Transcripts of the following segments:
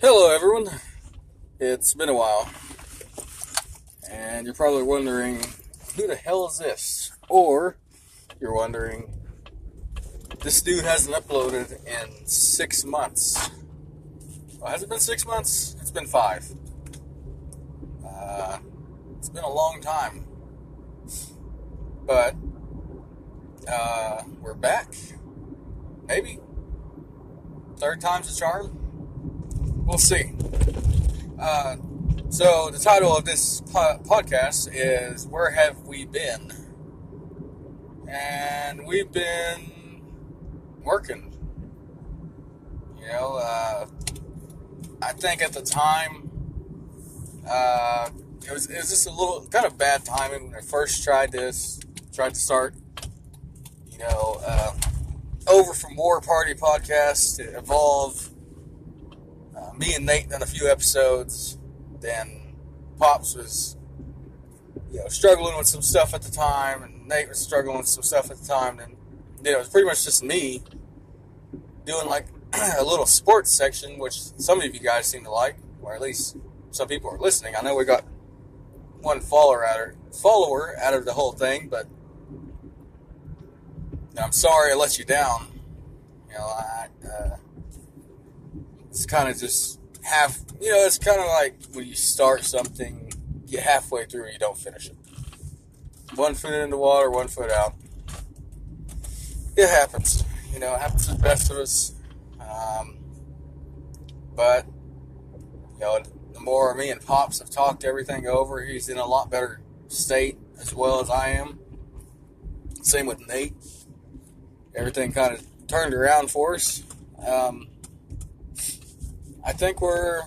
Hello, everyone. It's been a while, and you're probably wondering, who the hell is this? Or you're wondering, this dude hasn't uploaded in 6 months. Well, has it been 6 months? It's been 5. It's been a long time. But, we're back. Maybe. Third time's a charm. We'll see. So the title of this podcast is Where Have We Been? And we've been working. I think at the time, it was just a little kind of bad timing when I first tried to start, Over From War Party podcast to evolve. Me and Nate done a few episodes. Then Pops was, struggling with some stuff at the time, and Nate was struggling with some stuff at the time. And it was pretty much just me doing like a little sports section, which some of you guys seem to like, or at least some people are listening. I know we got one follower out of the whole thing, but I'm sorry I let you down. It's kind of just it's kind of like when you start something, you get halfway through and you don't finish it. 1 foot in the water, 1 foot out. It happens. It happens to the best of us. But, the more me and Pops have talked everything over, he's in a lot better state as well as I am. Same with Nate. Everything kind of turned around for us. I think we're,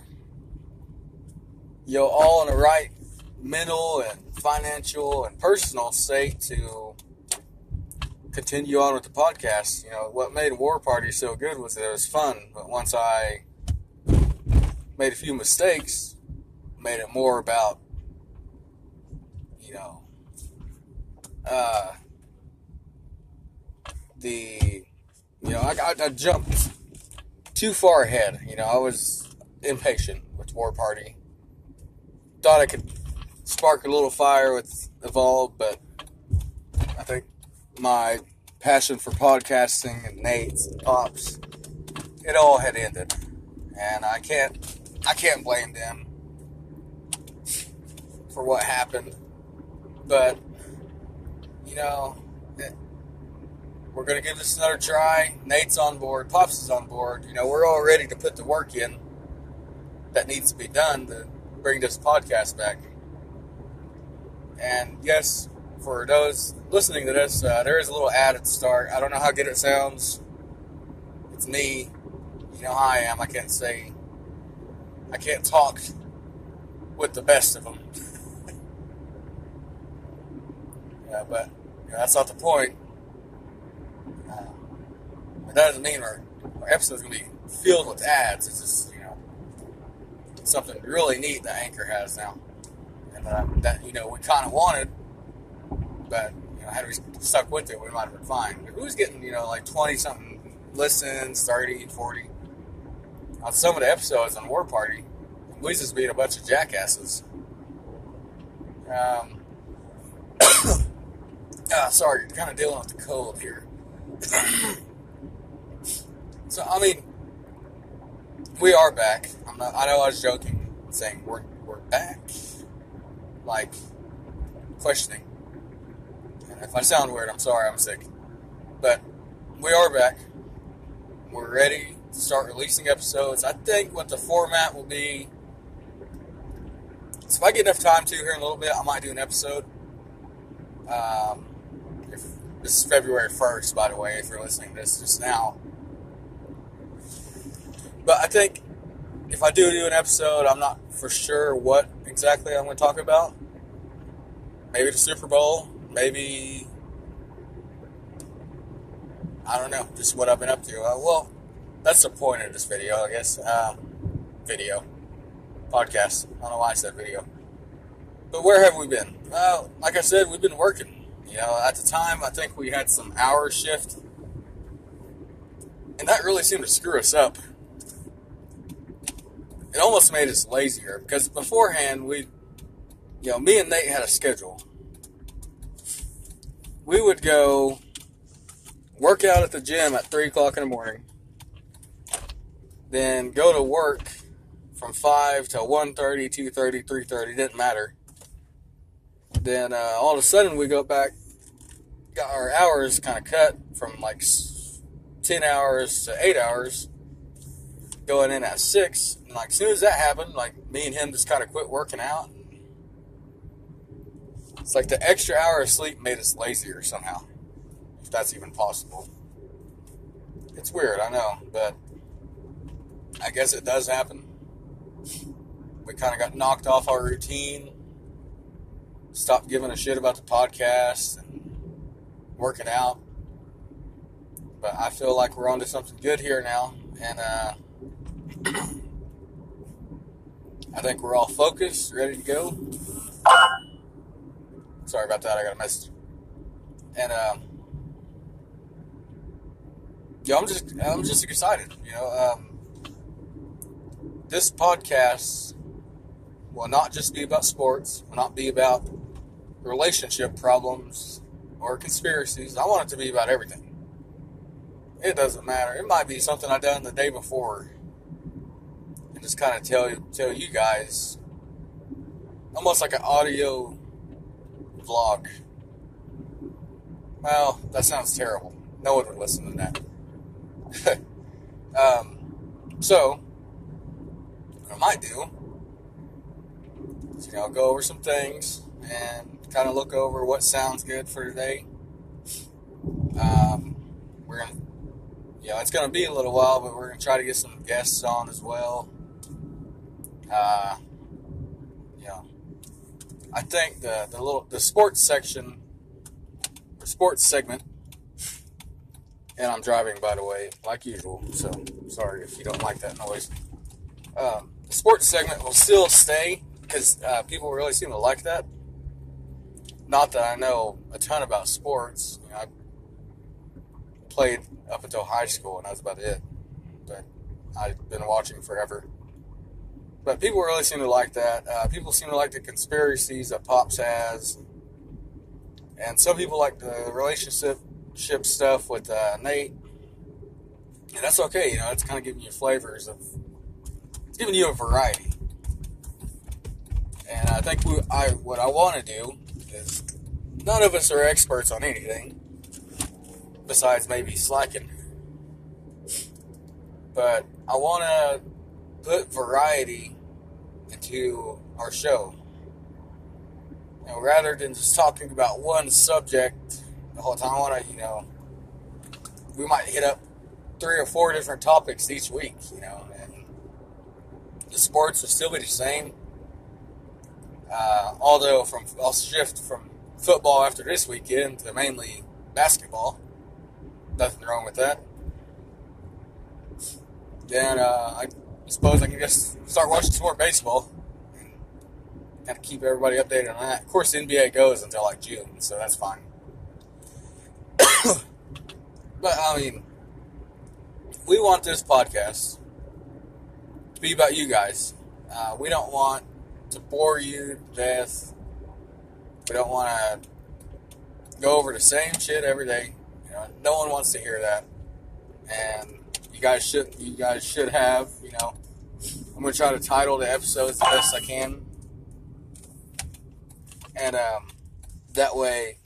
all in the right mental and financial and personal state to continue on with the podcast. What made War Party so good was that it was fun. But once I made a few mistakes, made it more about, I jumped too far ahead. I was impatient with War Party. Thought I could spark a little fire with Evolve, but I think my passion for podcasting and Nate's and Pops, it all had ended. And I can't blame them for what happened. But, we're going to give this another try. Nate's on board. Pops is on board. We're all ready to put the work in that needs to be done to bring this podcast back. And yes, for those listening to this, there is a little ad at the start. I don't know how good it sounds. It's me. You know how I am. I can't talk with the best of them. But that's not the point. That doesn't mean our episode's going to be filled with ads. It's just, something really neat that Anchor has now. And that we kind of wanted, but, had we stuck with it, we might have been fine. Who's getting, like 20-something listens, 30, 40? On some of the episodes on War Party, we just being a bunch of jackasses. Sorry, kind of dealing with the cold here. So, we are back. I know I was joking, saying we're back, like questioning. And if I sound weird, I'm sorry, I'm sick. But we are back. We're ready to start releasing episodes. I think what the format will be. So if I get enough time to here in a little bit, I might do an episode. If this is February 1st, by the way, if you're listening to this just now. But I think if I do an episode, I'm not for sure what exactly I'm going to talk about. Maybe the Super Bowl. Maybe, I don't know, just what I've been up to. Well, that's the point of this video, I guess. Podcast. I don't know why I said video. But where have we been? Well, like I said, we've been working. At the time, I think we had some hour shift. And that really seemed to screw us up. it almost made us lazier because beforehand me and Nate had a schedule. We would go work out at the gym at 3 o'clock in the morning, then go to work from 5 to 1:30, 2:30, 3:30, didn't matter. Then all of a sudden we go back, got our hours kind of cut from like 10 hours to 8 hours, going in at 6. And like as soon as that happened, like me and him just kind of quit working out. It's like the extra hour of sleep made us lazier somehow, if that's even possible. It's weird, I know, but I guess it does happen. We kind of got knocked off our routine, stopped giving a shit about the podcast and working out. But I feel like we're onto something good here now, and I think we're all focused, ready to go. Sorry about that, I got a message. And I'm just excited. This podcast will not just be about sports, will not be about relationship problems or conspiracies. I want it to be about everything. It doesn't matter. It might be something I done the day before, and just kind of tell you guys, almost like an audio vlog. Well, that sounds terrible. No one would listen to that. So what I might do is, go over some things and kind of look over what sounds good for today. We're gonna, it's gonna be a little while, but we're gonna try to get some guests on as well. I think the sports section, or sports segment, and I'm driving, by the way, like usual, so sorry if you don't like that noise. The sports segment will still stay, because people really seem to like that. Not that I know a ton about sports. I played up until high school, and that's about it. But I've been watching forever. But people really seem to like that. People seem to like the conspiracies that Pops has. And some people like the relationship stuff with Nate. And that's okay, it's kind of giving you flavors of... It's giving you a variety. And I think what I want to do is... None of us are experts on anything. Besides maybe slacking. But I want to put variety into our show. Rather than just talking about one subject the whole time, I want to, we might hit up 3 or 4 different topics each week, and the sports will still be the same. Although I'll shift from football after this weekend to mainly basketball. Nothing wrong with that. Then I suppose I can just start watching some more baseball and kind of keep everybody updated on that. Of course, the NBA goes until like June, so that's fine. But we want this podcast to be about you guys. We don't want to bore you to death. We don't want to go over the same shit every day. No one wants to hear that. And you guys should have, I'm going to try to title the episodes the best I can. And that way,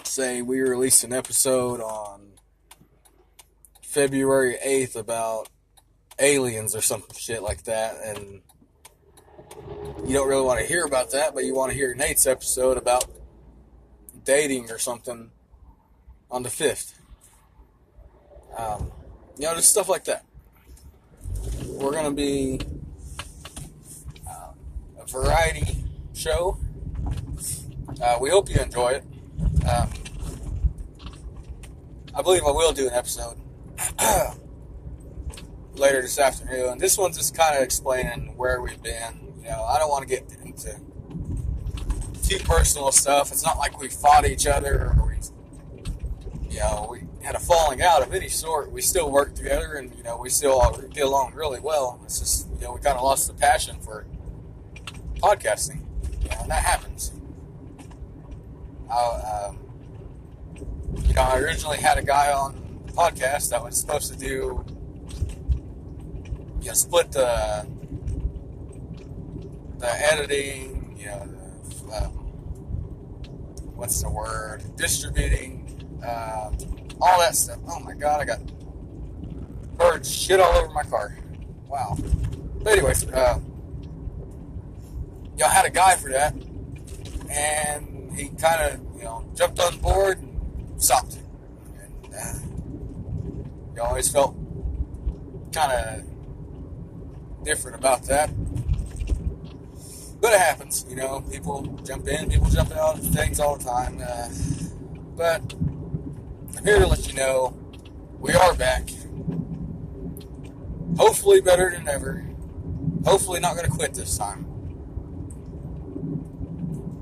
say we release an episode on February 8th about aliens or some shit like that, and you don't really want to hear about that, but you want to hear Nate's episode about dating or something on the 5th. Just stuff like that. We're going to be a variety show. We hope you enjoy it. I believe I will do an episode later this afternoon. This one's just kind of explaining where we've been. I don't want to get into too personal stuff. It's not like we fought each other or we had a falling out of any sort. We still work together, and we still all get along really well. It's just we kind of lost the passion for podcasting. And that happens. I originally had a guy on the podcast that was supposed to do, split the editing, what's the word, distributing, all that stuff. Oh my God, I got bird shit all over my car. Wow. But anyways, I had a guy for that, and he kind of, jumped on board and stopped. And I always felt kind of different about that. But it happens, people jump in, people jump out of things all the time. But I'm here to let you know we are back. Hopefully better than ever. Hopefully not going to quit this time.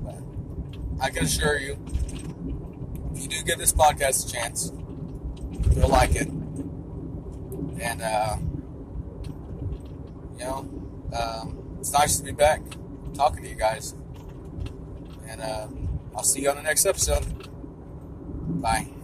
But I can assure you, if you do give this podcast a chance, you'll like it. And, it's nice to be back talking to you guys. And I'll see you on the next episode. Bye.